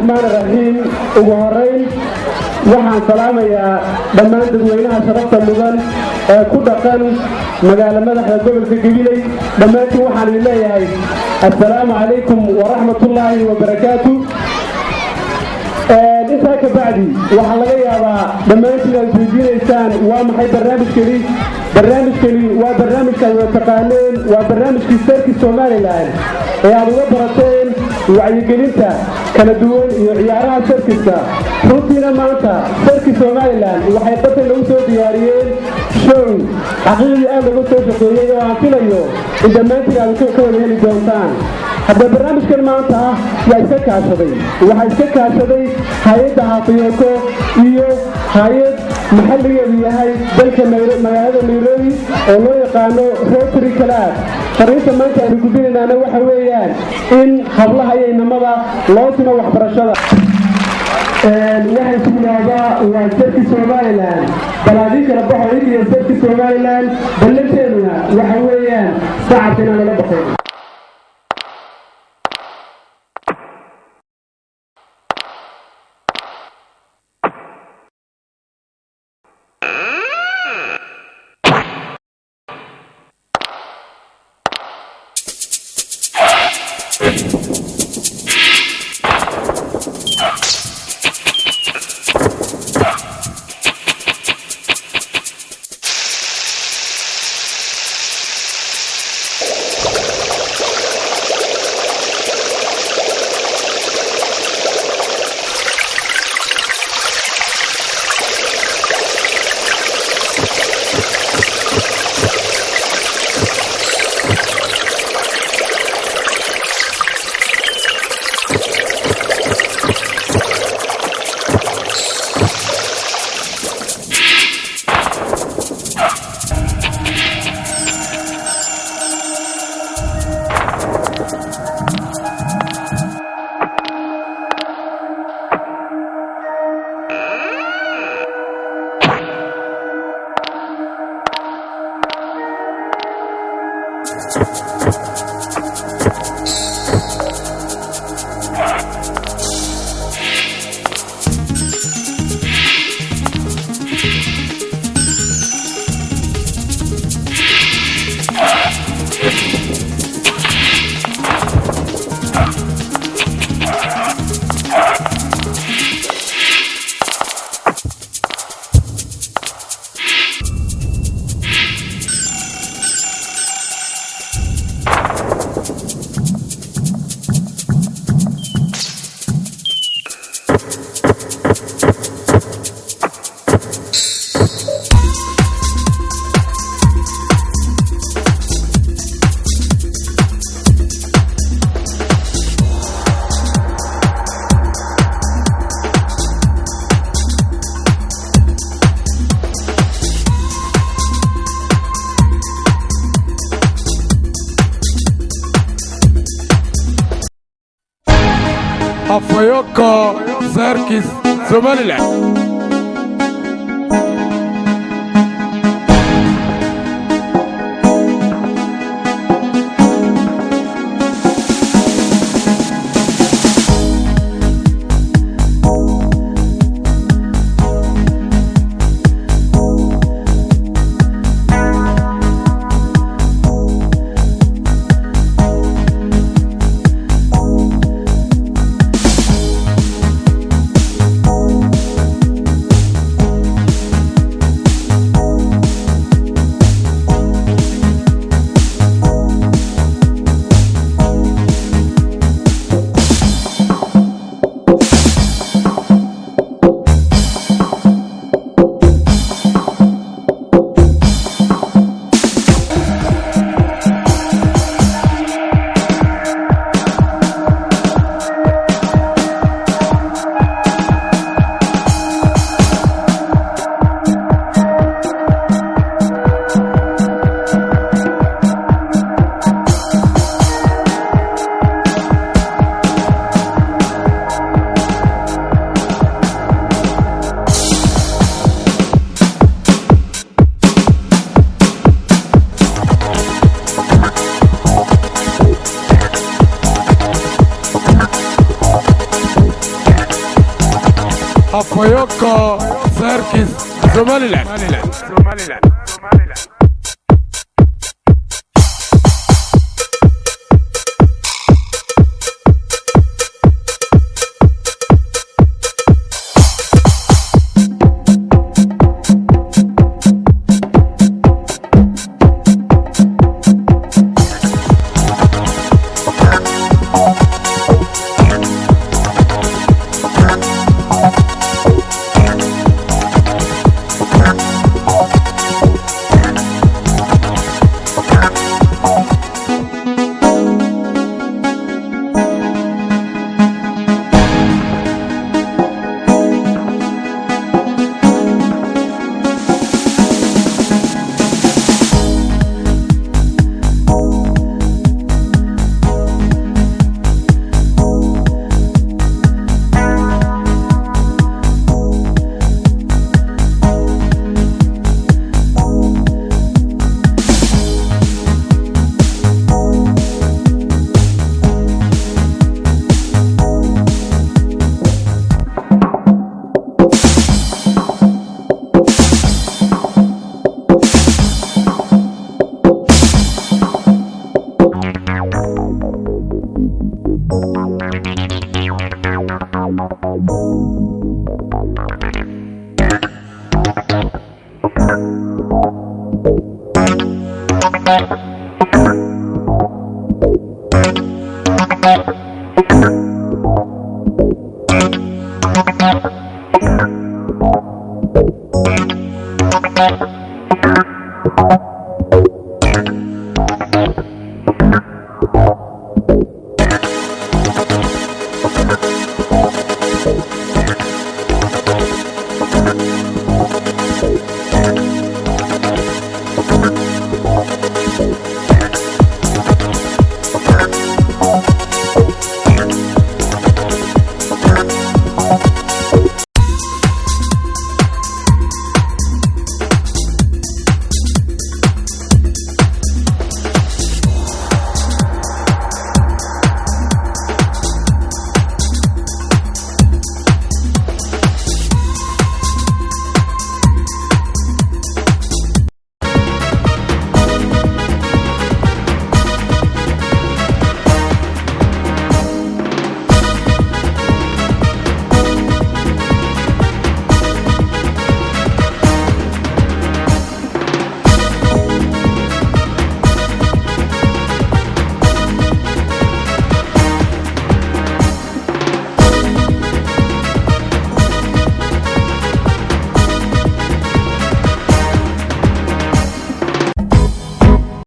الرحمن الرحيم وهرين waxaan salaamayaa dhammaan dadweynaha sharafta mudan ee ku dhaqan magaalada madaxda gobolka Gabiley dhammaantiin waxaan leeyahay assalaamu calaykum wa rahmatullaahi wa barakaatuh inta ka bacdi waxa laga yaabaa dhammaantiin aad weydiinaysaan waa maxay barnaamijkani waa barnaamijka ay taqaaneen waa barnaamijkii sarki Soomaaliland ee aad uga barateen wacyigelinta kala duwan iyo ciyaaraha sarkiska runtiina maanta sarki Soomaaliland waxay dadka lagu soo diyaariyeen show xaqiiqi ah lagu soo shaqeeyay oo aan filayo in dhammaantiin aad ka wada heli doontaan hadda barnaamijkan maanta waxa iska kaashaday hay'adda Havoyoco iyo hay'ad maxalligeedu yahay dalka magaalada Nairobi oo loo yaqaano Rotary Club fariinta maanta aan gudbinaynaa waxa weeyaan in hablaha iyo inamada loo sino waxbarashada waxay sugnaadaa waa sarki Soomaaliland balaadii kala baxay iyo sarki Soomaaliland ballanteeduna waxa weeyaan saacadina la baxay Havoyoco Circus Somaliland. Havoyoco Circus Somaliland. Thank you.